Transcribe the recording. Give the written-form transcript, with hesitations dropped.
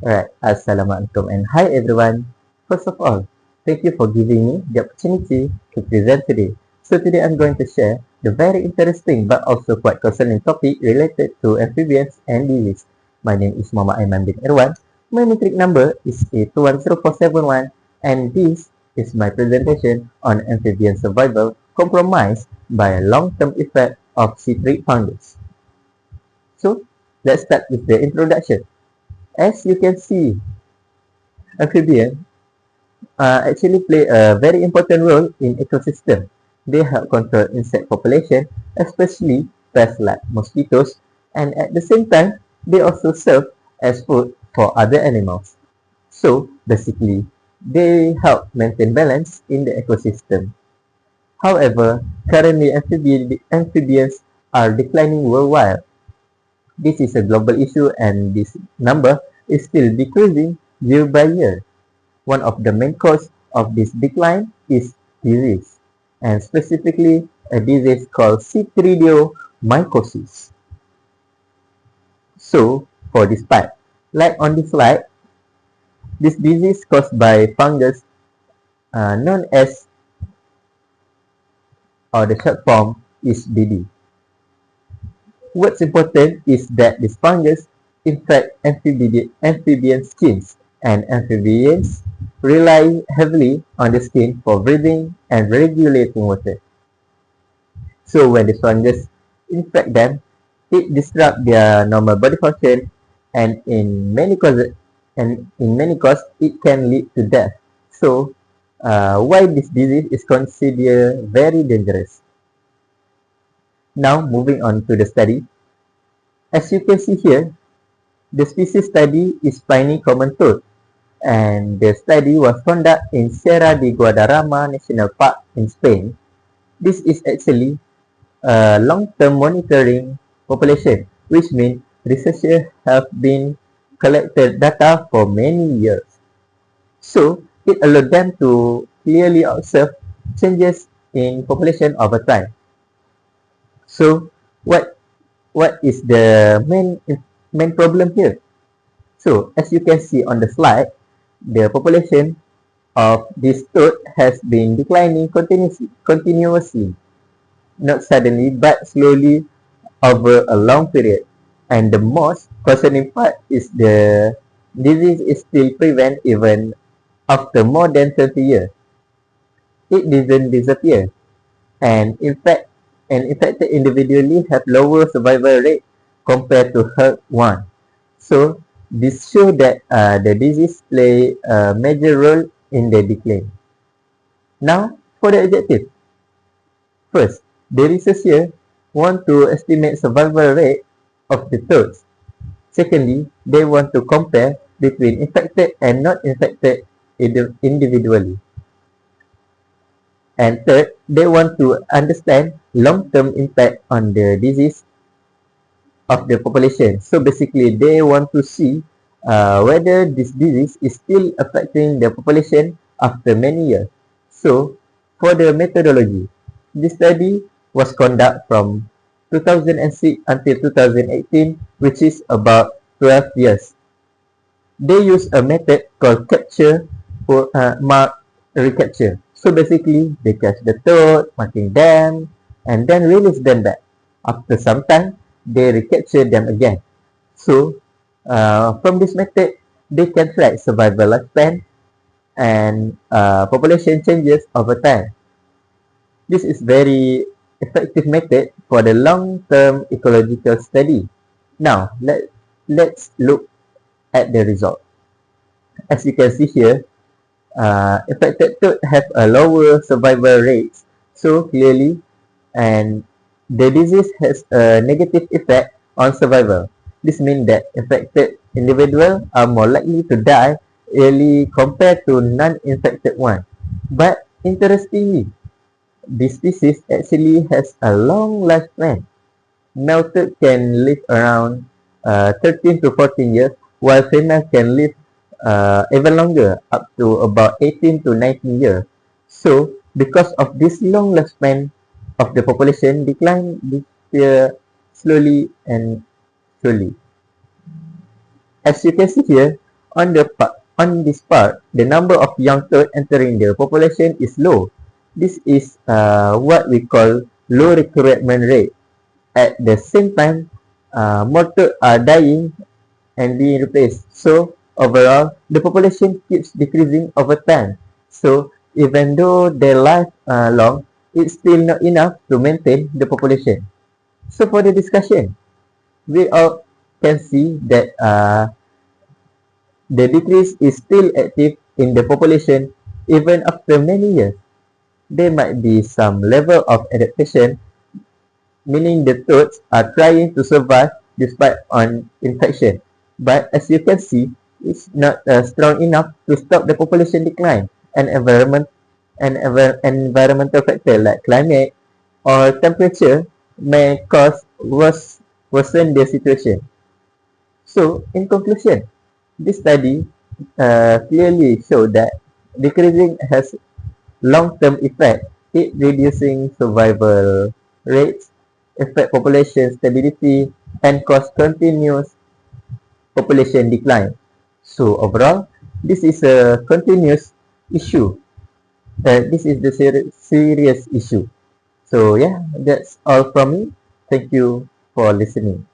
Alright, Assalamualaikum and hi everyone. First of all, thank you for giving me the opportunity to present today. So today I'm going to share the very interesting but also quite concerning topic related to amphibians and disease. My name is Mama Aiman bin Irwan. My metric number is A210471 and this is my presentation on amphibian survival compromised by a long-term effect of Chytrid fungus. So let's start with the introduction. As you can see, amphibians actually play a very important role in ecosystem. They help control insect population, especially pests like mosquitoes, and at the same time, they also serve as food for other animals. So basically, they help maintain balance in the ecosystem. However, currently amphibians are declining worldwide. This is a global issue and this number is still decreasing year by year. One of the main causes of this decline is disease, and specifically a disease called Chytridiomycosis. So, for this part, like on this slide, this disease caused by fungus known as, or the short form is BD. What's important is that this fungus infect amphibian skins, and amphibians rely heavily on the skin for breathing and regulating water. So when the fungus infect them, it disrupts their normal body function, and in many cases, it can lead to death. So why this disease is considered very dangerous? Now moving on to the study. As you can see here, the species study is spiny common toad, and the study was conducted in Sierra de Guadarrama National Park in Spain. This is actually a long-term monitoring population, which means researchers have been collected data for many years. So it allowed them to clearly observe changes in population over time. So what is the main problem here? So as you can see on the slide, the population of this toad has been declining continuously, not suddenly but slowly over a long period. And the most concerning part is the disease is still present even after more than 30 years. It didn't disappear, and in fact, an infected individually have lower survival rate compared to herd one. So this shows that the disease play a major role in the decline. Now for the objective. First, the researchers want to estimate survival rate of the toads. Secondly, they want to compare between infected and not infected individually. And third, they want to understand long-term impact on the disease of the population. So basically, they want to see whether this disease is still affecting the population after many years. So, for the methodology, this study was conducted from 2006 until 2018, which is about 12 years. They use a method called capture for mark recapture. So basically, they catch the toad, marking them, and then release them back. After some time, they recapture them again. So from this method, they can track survival lifespan and population changes over time. This is very effective method for the long-term ecological study. Now, let's look at the result. As you can see here, affected toad have a lower survival rate. So clearly, and the disease has a negative effect on survival. This means that affected individuals are more likely to die early compared to non-infected one. But interestingly, this species actually has a long lifespan. Male toad can live around 13 to 14 years, while female can live even longer, up to about 18 to 19 years. So, because of this long lifespan of the population decline this year slowly and slowly. As you can see here, on this part, the number of young toad entering the population is low. This is what we call low recruitment rate. At the same time, more toads are dying and being replaced. So overall, the population keeps decreasing over time. So even though their life long, it's still not enough to maintain the population. So for the discussion, we all can see that the decrease is still active in the population even after many years. There might be some level of adaptation, meaning the toads are trying to survive despite on infection. But as you can see, it's not strong enough to stop the population decline, and environmental factors like climate or temperature may worsen the situation. So, in conclusion, this study clearly showed that decreasing has long-term effect. It reducing survival rates, affect population stability, and cause continuous population decline. So overall, this is a continuous issue. This is the serious issue. So yeah, that's all from me. Thank you for listening.